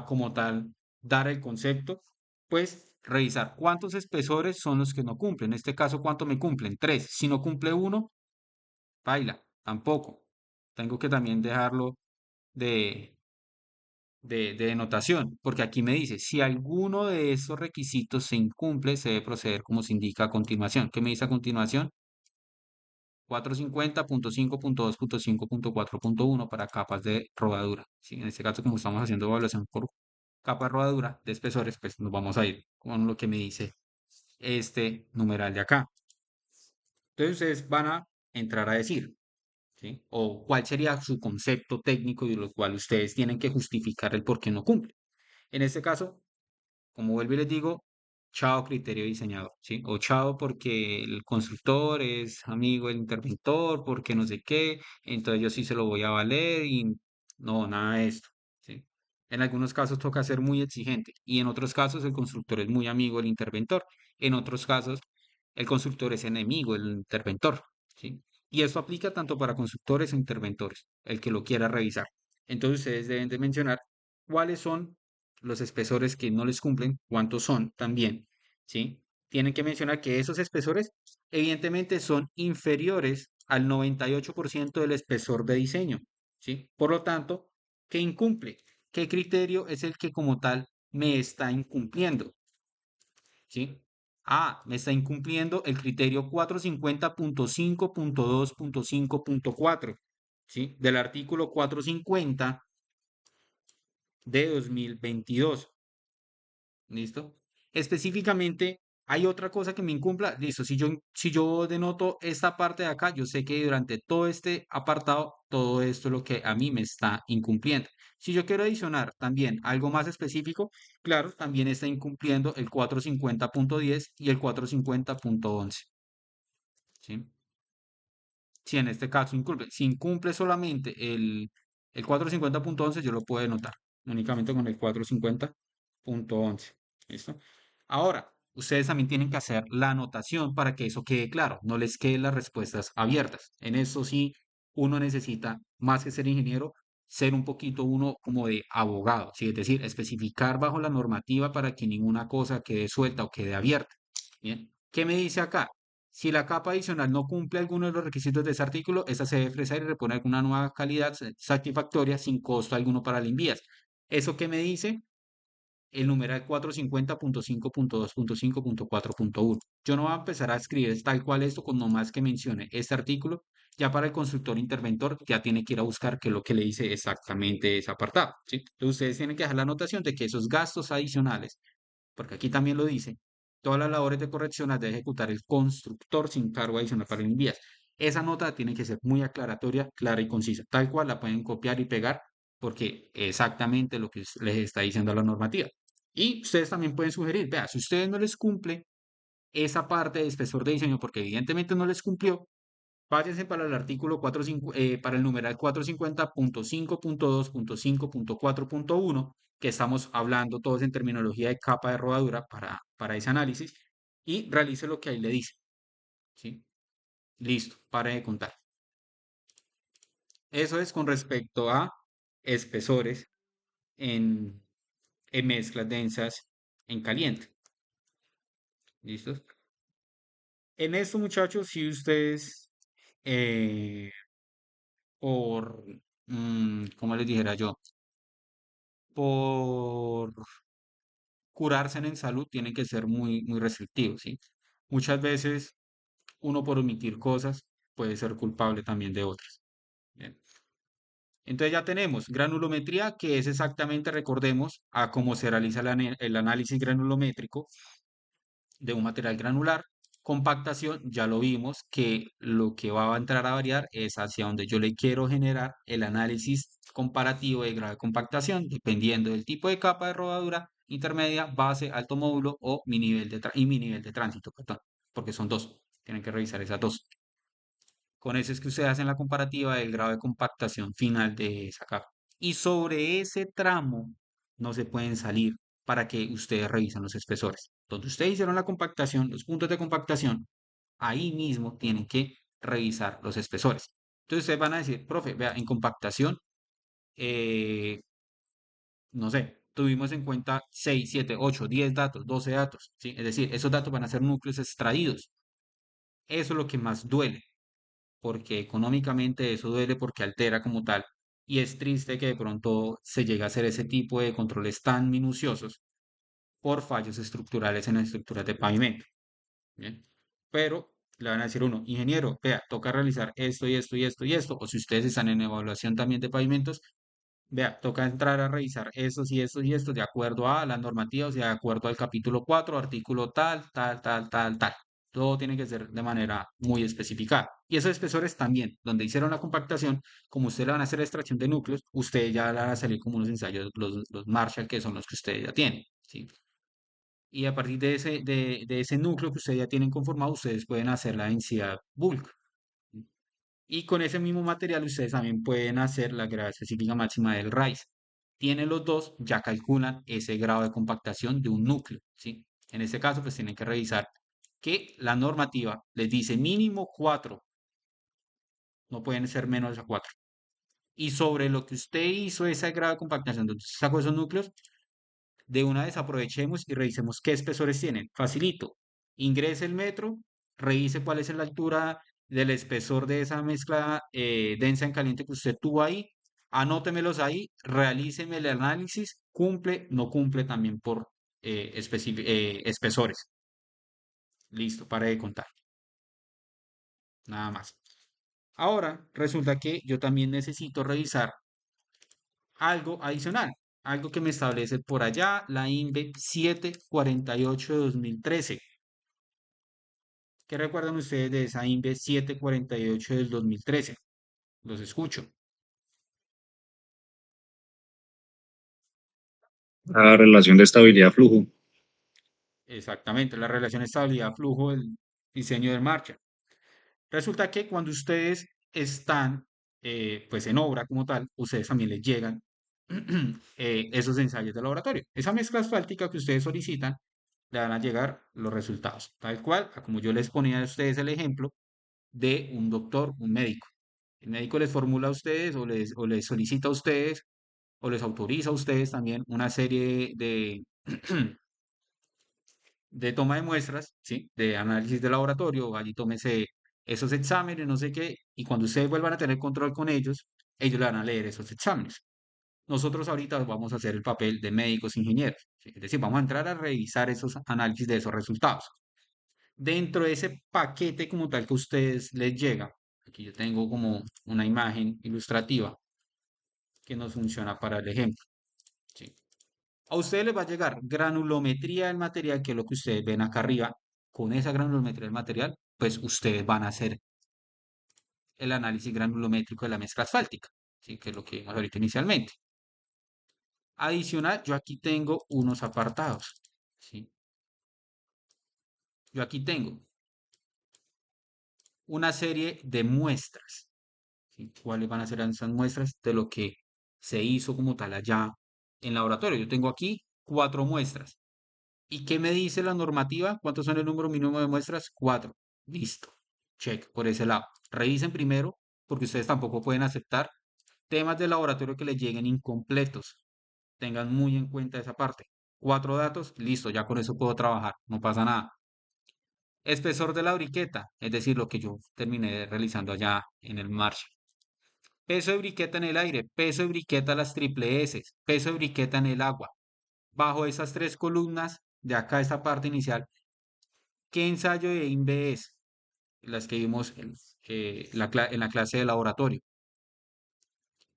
como tal dar el concepto? Pues revisar cuántos espesores son los que no cumplen. En este caso, ¿cuánto me cumplen? 3. Si no cumple uno, baila, tampoco. Tengo que también dejarlo de, de denotación, porque aquí me dice, si alguno de estos requisitos se incumple, se debe proceder como se indica a continuación. ¿Qué me dice a continuación? 450.5.2.5.4.1 para capas de rodadura. ¿Sí? En este caso, como estamos haciendo evaluación por capa de rodadura de espesores, pues nos vamos a ir con lo que me dice este numeral de acá. Entonces ustedes van a entrar a decir, ¿sí? O cuál sería su concepto técnico y lo cual ustedes tienen que justificar el por qué no cumple. En este caso, como vuelvo y les digo, chao criterio diseñador, ¿sí? O chao porque el constructor es amigo del interventor, porque no sé qué, entonces yo sí se lo voy a valer y no, nada de esto, ¿sí? En algunos casos toca ser muy exigente y en otros casos el constructor es muy amigo del interventor, en otros casos el constructor es enemigo del interventor, ¿sí? Y esto aplica tanto para constructores e interventores, el que lo quiera revisar. Entonces ustedes deben de mencionar cuáles son los espesores que no les cumplen, cuántos son también, ¿sí? Tienen que mencionar que esos espesores evidentemente son inferiores al 98% del espesor de diseño, ¿sí? Por lo tanto, ¿qué incumple? ¿Qué criterio es el que como tal me está incumpliendo? ¿Sí? Me está incumpliendo el criterio 450.5.2.5.4, ¿sí? Del artículo 450 de 2022. ¿Listo? Específicamente, hay otra cosa que me incumpla. Listo, si yo denoto esta parte de acá, yo sé que durante todo este apartado, todo esto es lo que a mí me está incumpliendo. Si yo quiero adicionar también algo más específico, claro, también está incumpliendo el 450.10 y el 450.11, ¿sí? Si en este caso incumple, si incumple solamente el 450.11, yo lo puedo denotar únicamente con el 450.11. ¿Listo? Ahora, ustedes también tienen que hacer la anotación para que eso quede claro, no les queden las respuestas abiertas. En eso sí, uno necesita, más que ser ingeniero, ser un poquito uno como de abogado, ¿sí? Es decir, especificar bajo la normativa para que ninguna cosa quede suelta o quede abierta. Bien, ¿qué me dice acá? Si la capa adicional no cumple alguno de los requisitos de ese artículo, esta se debe fresar y reponer con una nueva calidad satisfactoria sin costo alguno para el envías. ¿Eso qué me dice? El numeral 450.5.2.5.4.1. Yo no voy a empezar a escribir tal cual esto con nomás que mencione este artículo. Ya para el constructor interventor ya tiene que ir a buscar qué es lo que le dice exactamente ese apartado, ¿sí? Entonces ustedes tienen que dejar la anotación de que esos gastos adicionales, porque aquí también lo dice, todas las labores de corrección las debe ejecutar el constructor sin cargo adicional para el envías. Esa nota tiene que ser muy aclaratoria, clara y concisa. Tal cual la pueden copiar y pegar porque exactamente lo que les está diciendo la normativa. Y ustedes también pueden sugerir, vea, si ustedes no les cumple esa parte de espesor de diseño, porque evidentemente no les cumplió, váyanse para el artículo 45, para el numeral 450.5.2.5.4.1, que estamos hablando todos en terminología de capa de rodadura para ese análisis, y realice lo que ahí le dice, ¿sí? Listo, pare de contar. Eso es con respecto a espesores en, en mezclas densas en caliente. ¿Listos? En esto, muchachos, si ustedes, eh, por, ¿cómo les dijera yo? Por curarse en salud, tienen que ser muy, muy restrictivos, ¿sí? Muchas veces uno por omitir cosas puede ser culpable también de otras. Bien. Entonces ya tenemos granulometría, que es exactamente, recordemos, a cómo se realiza el análisis granulométrico de un material granular. Compactación, ya lo vimos, que lo que va a entrar a variar es hacia donde yo le quiero generar el análisis comparativo de grado de compactación, dependiendo del tipo de capa de rodadura, intermedia, base, alto módulo o mi nivel de tránsito, perdón, porque son dos, tienen que revisar esas dos. Con eso es que ustedes hacen la comparativa del grado de compactación final de esa capa. Y sobre ese tramo no se pueden salir para que ustedes revisen los espesores. Donde ustedes hicieron la compactación, los puntos de compactación, ahí mismo tienen que revisar los espesores. Entonces ustedes van a decir, profe, vea, en compactación, eh, no sé, tuvimos en cuenta 6, 7, 8, 10 datos, 12 datos, ¿sí? Es decir, esos datos van a ser núcleos extraídos. Eso es lo que más duele, porque económicamente eso duele porque altera como tal. Y es triste que de pronto se llegue a hacer ese tipo de controles tan minuciosos por fallos estructurales en las estructuras de pavimento. ¿Bien? Pero le van a decir uno, ingeniero, vea, toca realizar esto y esto y esto y esto. O si ustedes están en evaluación también de pavimentos, vea, toca entrar a revisar estos y estos y estos de acuerdo a la normativa, o sea, de acuerdo al capítulo 4 artículo tal, tal, tal, tal, tal. Todo tiene que ser de manera muy especificada. Y esos espesores también, donde hicieron la compactación, como ustedes le van a hacer extracción de núcleos, ustedes ya le van a salir como unos ensayos, los Marshall, que son los que ustedes ya tienen, ¿sí? y a partir de ese núcleo que ustedes ya tienen conformado, ustedes pueden hacer la densidad bulk. Y con ese mismo material ustedes también pueden hacer la gravedad específica máxima del RICE. Tienen los dos, ya calculan ese grado de compactación de un núcleo, ¿sí? En este caso, pues tienen que revisar que la normativa les dice mínimo 4, no pueden ser menos de 4. Y sobre lo que usted hizo ese grado de compactación, donde usted sacó esos núcleos, de una vez aprovechemos y revisemos qué espesores tienen. Facilito. Ingrese el metro, revise cuál es la altura del espesor de esa mezcla densa en caliente que usted tuvo ahí, anótemelos ahí, realíceme el análisis, cumple, no cumple también por espesores. Listo, para de contar. Nada más. Ahora, resulta que yo también necesito revisar algo adicional, algo que me establece por allá la INVE 748 de 2013. ¿Qué recuerdan ustedes de esa INVE 748 del 2013? Los escucho. La relación de estabilidad-flujo. Exactamente, la relación estabilidad-flujo del diseño de marcha. Resulta que cuando ustedes están pues en obra como tal, ustedes también les llegan esos ensayos de laboratorio. Esa mezcla asfáltica que ustedes solicitan, le van a llegar los resultados, tal cual, como yo les ponía a ustedes el ejemplo de un doctor, un médico. El médico les formula a ustedes o les solicita a ustedes o les autoriza a ustedes también una serie de toma de muestras, ¿sí? De análisis de laboratorio, allí tómese esos exámenes, no sé qué, y cuando ustedes vuelvan a tener control con ellos le van a leer esos exámenes. Nosotros ahorita vamos a hacer el papel de médicos ingenieros, ¿sí? Es decir, vamos a entrar a revisar esos análisis de esos resultados. Dentro de ese paquete como tal que a ustedes les llega, aquí yo tengo como una imagen ilustrativa que nos funciona para el ejemplo, ¿sí? A ustedes les va a llegar granulometría del material, que es lo que ustedes ven acá arriba. Con esa granulometría del material, pues ustedes van a hacer el análisis granulométrico de la mezcla asfáltica, ¿sí? Que es lo que vimos ahorita inicialmente. Adicional, yo aquí tengo unos apartados, ¿sí? Yo aquí tengo una serie de muestras, ¿sí? ¿Cuáles van a ser esas muestras de lo que se hizo como tal allá en laboratorio? Yo tengo aquí 4 muestras. ¿Y qué me dice la normativa? ¿Cuántos son el número mínimo de muestras? 4. Listo. Check por ese lado. Revisen primero, porque ustedes tampoco pueden aceptar temas de laboratorio que les lleguen incompletos. Tengan muy en cuenta esa parte. 4 datos, listo, ya con eso puedo trabajar, no pasa nada. Espesor de la briqueta, es decir, lo que yo terminé realizando allá en el marcha. Peso de briqueta en el aire, peso de briqueta a las triple S, peso de briqueta en el agua. Bajo esas 3 columnas, de acá esta parte inicial, ¿qué ensayo de INVE es? Las que vimos en la clase de laboratorio.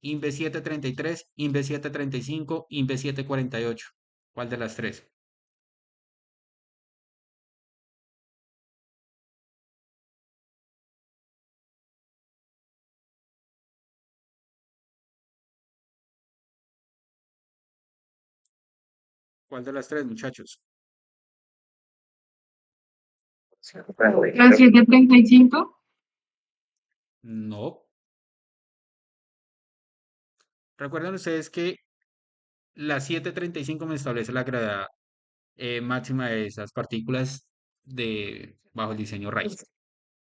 INVE 733, INVE 735, INVE 748. ¿Cuál de las tres? ¿Cuál de las tres, muchachos? La 735. No. Recuerden ustedes que la 735 me establece la gravedad máxima de esas partículas bajo el diseño RICE.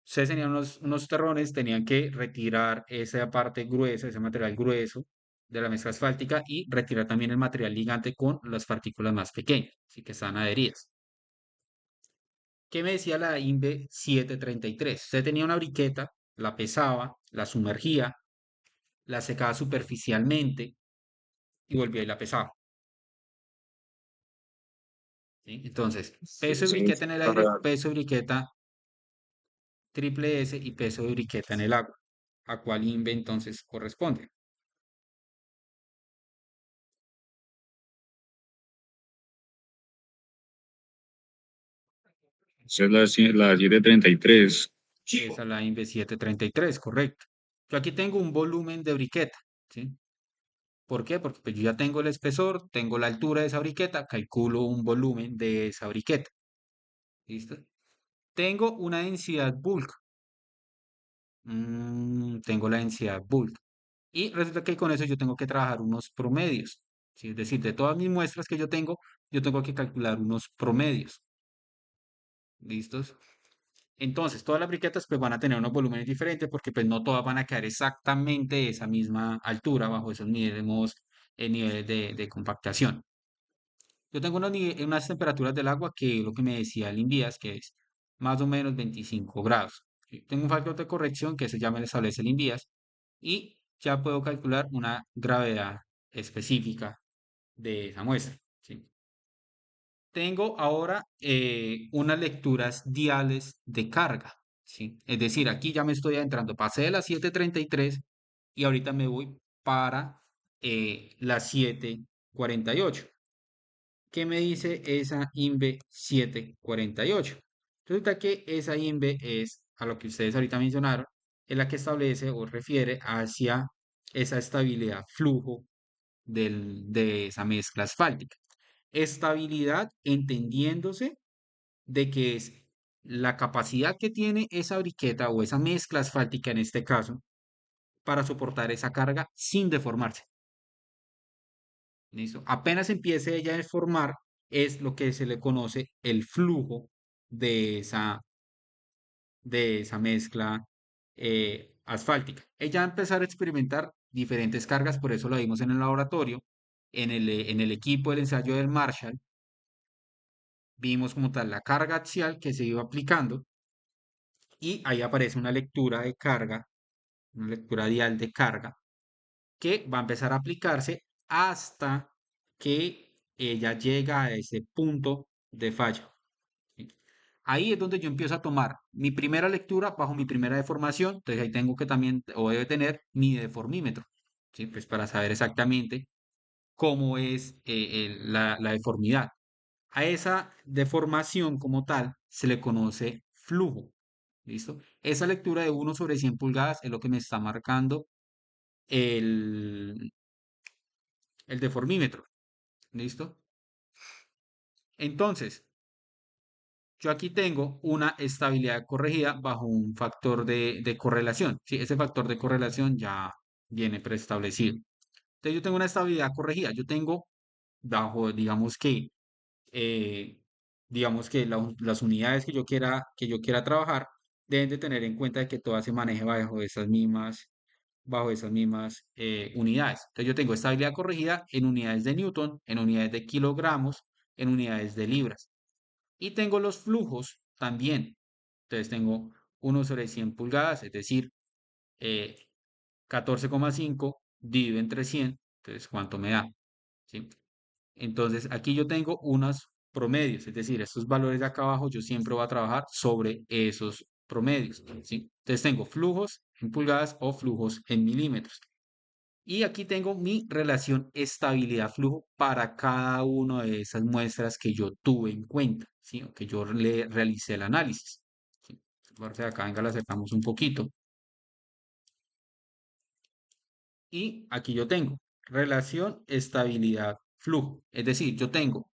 Ustedes tenían unos terrones, tenían que retirar esa parte gruesa, ese material grueso de la mezcla asfáltica y retirar también el material ligante con las partículas más pequeñas, así que están adheridas. ¿Qué me decía la INVE 733? Usted tenía una briqueta, la pesaba, la sumergía, la secaba superficialmente y volvía y la pesaba, ¿sí? Entonces, peso de briqueta en el aire, peso de briqueta triple S y peso de briqueta en el agua. ¿A cuál INVE entonces corresponde? Esa es la 733. Esa es la INVE 733, correcto. Yo aquí tengo un volumen de briqueta, ¿sí? ¿Por qué? Porque pues, yo ya tengo el espesor, tengo la altura de esa briqueta, calculo un volumen de esa briqueta. ¿Listo? Tengo una densidad bulk. Tengo la densidad bulk. Y resulta que con eso yo tengo que trabajar unos promedios. ¿Sí? Es decir, de todas mis muestras que yo tengo que calcular unos promedios. ¿Listos? Entonces, todas las briquetas pues van a tener unos volúmenes diferentes porque pues no todas van a quedar exactamente esa misma altura bajo esos niveles de compactación. Yo tengo unas temperaturas del agua que lo que me decía el INVIAS, que es más o menos 25 grados. ¿Sí? Tengo un factor de corrección que se llama, le establece el INVIAS y ya puedo calcular una gravedad específica de esa muestra. ¿Sí? Tengo ahora unas lecturas diales de carga. ¿Sí? Es decir, aquí ya me estoy adentrando. Pasé de las 7:33 y ahorita me voy para las 7:48. ¿Qué me dice esa INVE 748? Resulta que esa INVE es, a lo que ustedes ahorita mencionaron, es la que establece o refiere hacia esa estabilidad flujo de esa mezcla asfáltica. Estabilidad entendiéndose de que es la capacidad que tiene esa briqueta o esa mezcla asfáltica en este caso para soportar esa carga sin deformarse. ¿Listo? Apenas empiece ella a deformar, es lo que se le conoce el flujo de esa mezcla asfáltica. Ella va a empezar a experimentar diferentes cargas, por eso la vimos en el laboratorio, en el equipo del ensayo del Marshall, vimos como tal la carga axial que se iba aplicando y ahí aparece una lectura de carga, una lectura dial de carga que va a empezar a aplicarse hasta que ella llega a ese punto de fallo. ¿Sí? Ahí es donde yo empiezo a tomar mi primera lectura bajo mi primera deformación, entonces ahí tengo que también, o debe tener mi deformímetro, ¿sí? Pues para saber exactamente cómo es la deformidad. A esa deformación como tal se le conoce flujo, ¿listo? Esa lectura de 1/100 pulgadas es lo que me está marcando el, el deformímetro, ¿listo? Entonces, yo aquí tengo una estabilidad corregida bajo un factor de correlación, ¿sí? Ese factor de correlación ya viene preestablecido. Entonces, yo tengo una estabilidad corregida, yo tengo bajo, eh, digamos que las unidades que yo quiera trabajar deben de tener en cuenta de que todas se maneje bajo esas mismas unidades. Entonces yo tengo estabilidad corregida en unidades de Newton, en unidades de kilogramos, en unidades de libras. Y tengo los flujos también. Entonces tengo 1/100 pulgadas, es decir, eh, 14,5 dividido entre 100. Entonces, ¿cuánto me da? ¿Sí? Entonces, aquí yo tengo unos promedios, es decir, estos valores de acá abajo yo siempre voy a trabajar sobre esos promedios, ¿sí? Entonces tengo flujos en pulgadas o flujos en milímetros. Y aquí tengo mi relación estabilidad-flujo para cada una de esas muestras que yo tuve en cuenta, ¿sí? O que yo le realicé el análisis. ¿Sí? Parte de acá, venga, la acercamos un poquito. Y aquí yo tengo relación estabilidad-flujo. Es decir, yo tengo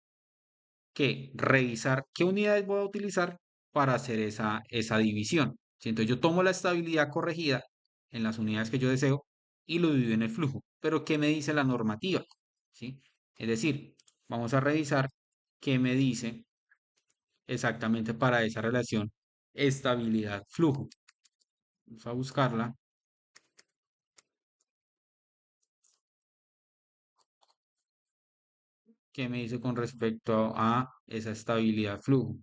que revisar qué unidades voy a utilizar para hacer esa división. ¿Sí? Entonces yo tomo la estabilidad corregida en las unidades que yo deseo y lo divido en el flujo. Pero ¿qué me dice la normativa? ¿Sí? Es decir, vamos a revisar qué me dice exactamente para esa relación estabilidad-flujo. Vamos a buscarla. ¿Qué me dice con respecto a esa estabilidad-flujo?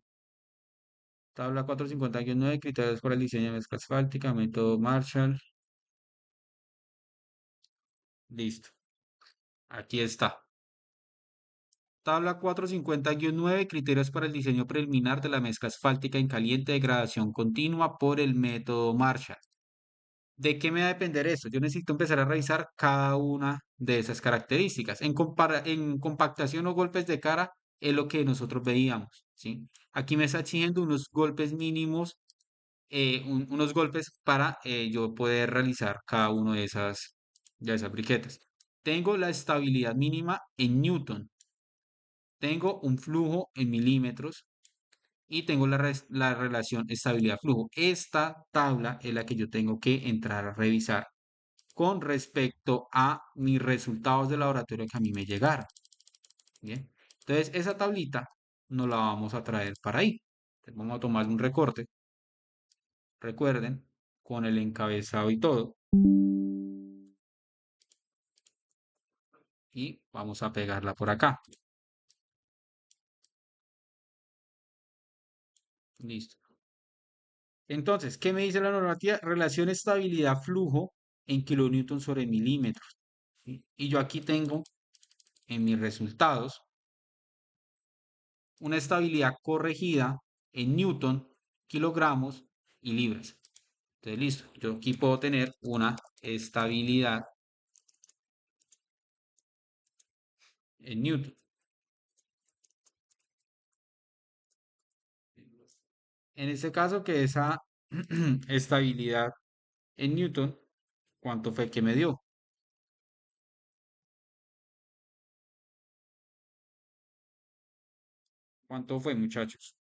Tabla 450-9, criterios para el diseño de mezcla asfáltica, método Marshall. Listo. Aquí está. Tabla 450-9, criterios para el diseño preliminar de la mezcla asfáltica en caliente de gradación continua por el método Marshall. ¿De qué me va a depender esto? Yo necesito empezar a revisar cada una de esas características. En compactación o golpes de cara es lo que nosotros veíamos, ¿sí? Aquí me está exigiendo unos golpes mínimos, unos golpes para yo poder realizar cada uno de esas briquetas. Tengo la estabilidad mínima en Newton. Tengo un flujo en milímetros y tengo la relación estabilidad-flujo. Esta tabla es la que yo tengo que entrar a revisar con respecto a mis resultados de laboratorio que a mí me llegaron. Bien, entonces esa tablita nos la vamos a traer para ahí. Entonces, vamos a tomar un recorte, recuerden, con el encabezado y todo. Y vamos a pegarla por acá. Listo. Entonces, ¿qué me dice la normativa? Relación estabilidad-flujo en kilonewton sobre milímetros. ¿Sí? Y yo aquí tengo en mis resultados una estabilidad corregida en newton, kilogramos y libras. Entonces, listo. Yo aquí puedo tener una estabilidad en newton. En este caso, que esa estabilidad en newton, ¿cuánto fue que me dio? ¿Cuánto fue, muchachos?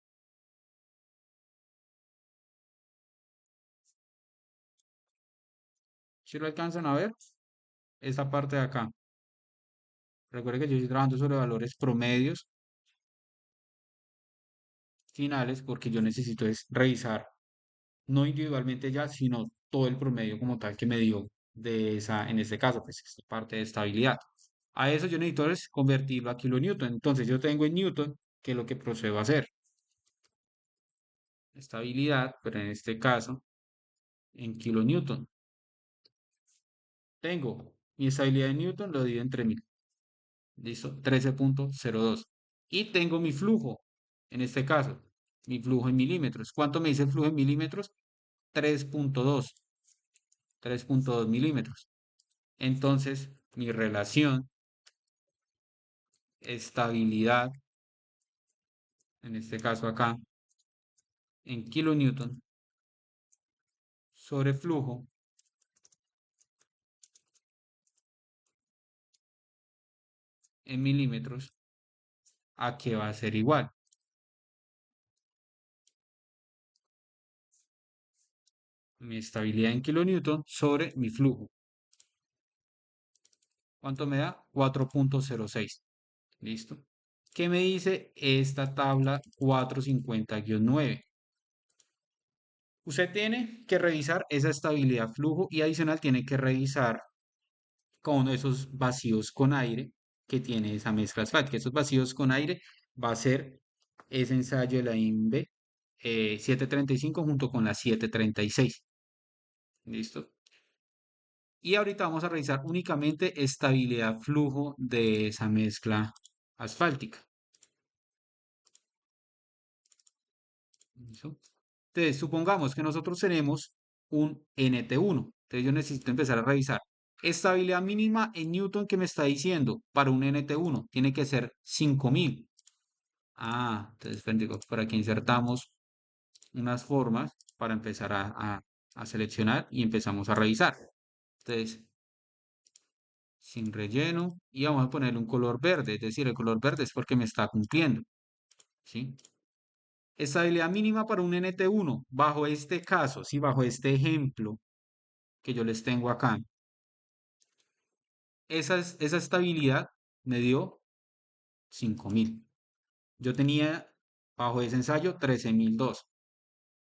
¿Si lo alcanzan a ver? Esta parte de acá. Recuerden que yo estoy trabajando sobre valores promedios finales porque yo necesito es revisar no individualmente ya, sino todo el promedio como tal que me dio de esa, en este caso, pues esta parte de estabilidad. A eso yo necesito es convertirlo a kilonewton. Entonces yo tengo en newton, que es lo que procedo a hacer. Estabilidad, pero en este caso, en kilonewton. Tengo mi estabilidad en newton, lo divido entre 1000. Listo, 13.02. Y tengo mi flujo, en este caso, mi flujo en milímetros. ¿Cuánto me dice el flujo en milímetros? 3.2. 3.2 milímetros. Entonces, mi relación estabilidad, en este caso acá, en kilonewton sobre flujo, en milímetros, ¿a qué va a ser igual? Mi estabilidad en kilonewton sobre mi flujo. ¿Cuánto me da? 4.06. ¿Listo? ¿Qué me dice esta tabla 450-9? Usted tiene que revisar esa estabilidad flujo y adicional tiene que revisar con uno de esos vacíos con aire que tiene esa mezcla asfáltica. Esos vacíos con aire va a ser ese ensayo de la INVE 735 junto con la 736. ¿Listo? Y ahorita vamos a revisar únicamente estabilidad flujo de esa mezcla asfáltica. ¿Listo? Entonces, supongamos que nosotros tenemos un NT1. Entonces, yo necesito empezar a revisar. Estabilidad mínima en Newton que me está diciendo para un NT1 tiene que ser 5000. Ah, entonces, por aquí insertamos unas formas para empezar a seleccionar y empezamos a revisar. Entonces, sin relleno y vamos a ponerle un color verde, es decir, el color verde es porque me está cumpliendo. ¿Sí? Estabilidad mínima para un NT1, bajo este caso, ¿sí? Bajo este ejemplo que yo les tengo acá. Esa estabilidad me dio 5000. Yo tenía bajo ese ensayo 13002.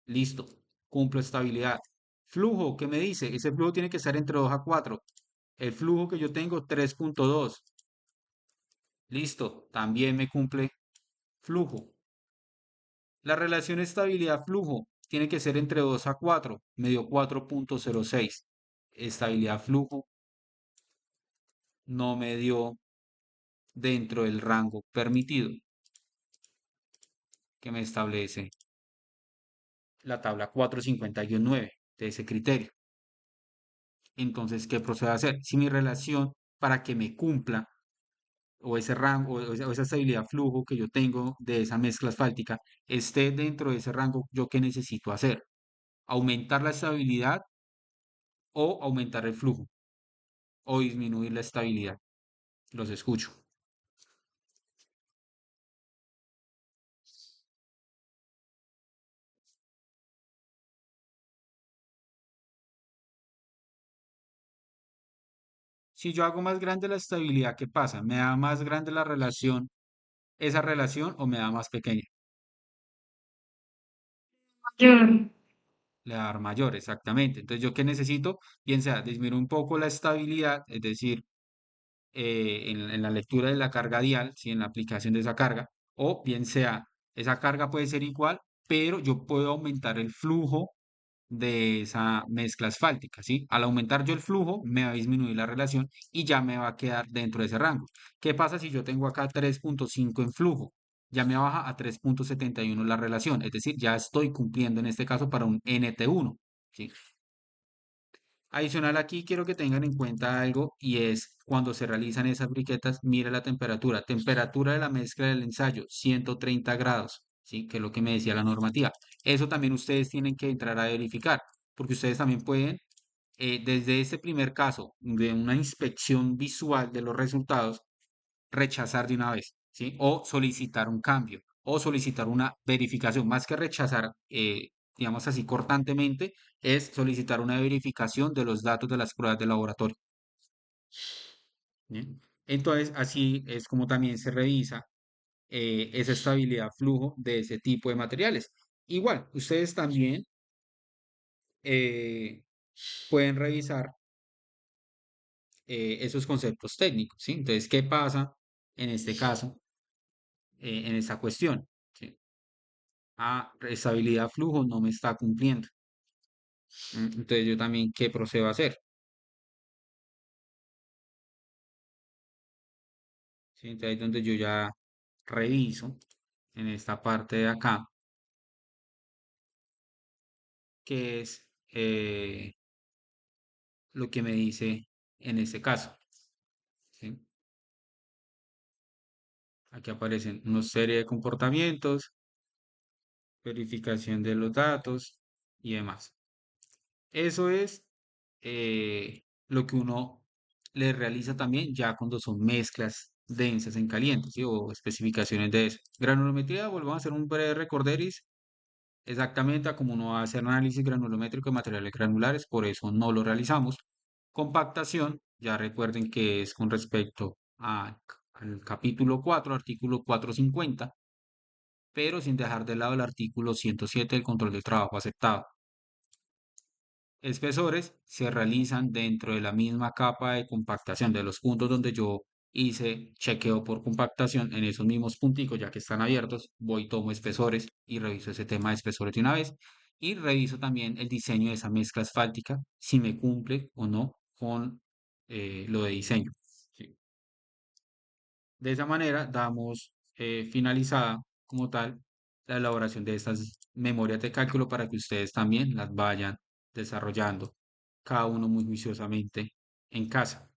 Listo, cumplo estabilidad. Flujo, ¿qué me dice? Ese flujo tiene que estar entre 2 a 4. El flujo que yo tengo, 3.2. Listo, también me cumple flujo. La relación estabilidad-flujo tiene que ser entre 2 a 4. Me dio 4.06. Estabilidad-flujo no me dio dentro del rango permitido que me establece la tabla 450-9 de ese criterio. Entonces, ¿qué procedo a hacer? Si mi relación para que me cumpla o ese rango o esa estabilidad flujo que yo tengo de esa mezcla asfáltica esté dentro de ese rango, ¿yo qué necesito hacer? Aumentar la estabilidad o aumentar el flujo o disminuir la estabilidad. Los escucho. Si yo hago más grande la estabilidad, ¿qué pasa? ¿Me da más grande la relación, esa relación, o me da más pequeña? Mayor. Le va a dar mayor, exactamente. Entonces, ¿yo qué necesito? Bien sea disminuir un poco la estabilidad, es decir, en la lectura de la carga dial, ¿sí? En la aplicación de esa carga, o bien sea, esa carga puede ser igual, pero yo puedo aumentar el flujo de esa mezcla asfáltica, ¿sí? Al aumentar yo el flujo, me va a disminuir la relación y ya me va a quedar dentro de ese rango. ¿Qué pasa si yo tengo acá 3,5 en flujo? Ya me baja a 3,71 la relación, es decir, ya estoy cumpliendo en este caso para un NT1, ¿sí? Adicional aquí quiero que tengan en cuenta algo y es cuando se realizan esas briquetas, mira la temperatura. Temperatura de la mezcla del ensayo, 130 grados, ¿sí? Que es lo que me decía la normativa. Eso también ustedes tienen que entrar a verificar, porque ustedes también pueden, desde ese primer caso de una inspección visual de los resultados, rechazar de una vez, ¿sí? O solicitar un cambio, o solicitar una verificación, más que rechazar, digamos así, cortantemente, es solicitar una verificación de los datos de las pruebas de laboratorio. ¿Bien? Entonces, así es como también se revisa esa estabilidad flujo de ese tipo de materiales. Igual, ustedes también eh, pueden revisar esos conceptos técnicos, ¿sí? Entonces, ¿qué pasa en este caso, en esta cuestión? ¿Sí? Estabilidad flujo no me está cumpliendo. Entonces yo también, ¿qué procedo a hacer? ¿Sí? Entonces ahí es donde yo ya reviso en esta parte de acá, que es lo que me dice en este caso. ¿Sí? Aquí aparecen una serie de comportamientos, verificación de los datos y demás. Eso es lo que uno le realiza también ya cuando son mezclas densas en caliente, ¿sí? O especificaciones de eso. Granulometría, volvamos a hacer un breve recorderis, exactamente a como uno va a hacer análisis granulométrico de materiales granulares, por eso no lo realizamos. Compactación, ya recuerden que es con respecto al capítulo 4, artículo 450, pero sin dejar de lado el artículo 107 del control del trabajo aceptado. Espesores se realizan dentro de la misma capa de compactación de los puntos donde yo hice chequeo por compactación. En esos mismos punticos, ya que están abiertos, voy, tomo espesores y reviso ese tema de espesores de una vez, y reviso también el diseño de esa mezcla asfáltica, si me cumple o no con lo de diseño. ¿Sí? De esa manera damos finalizada como tal la elaboración de estas memorias de cálculo para que ustedes también las vayan desarrollando, cada uno muy juiciosamente en casa.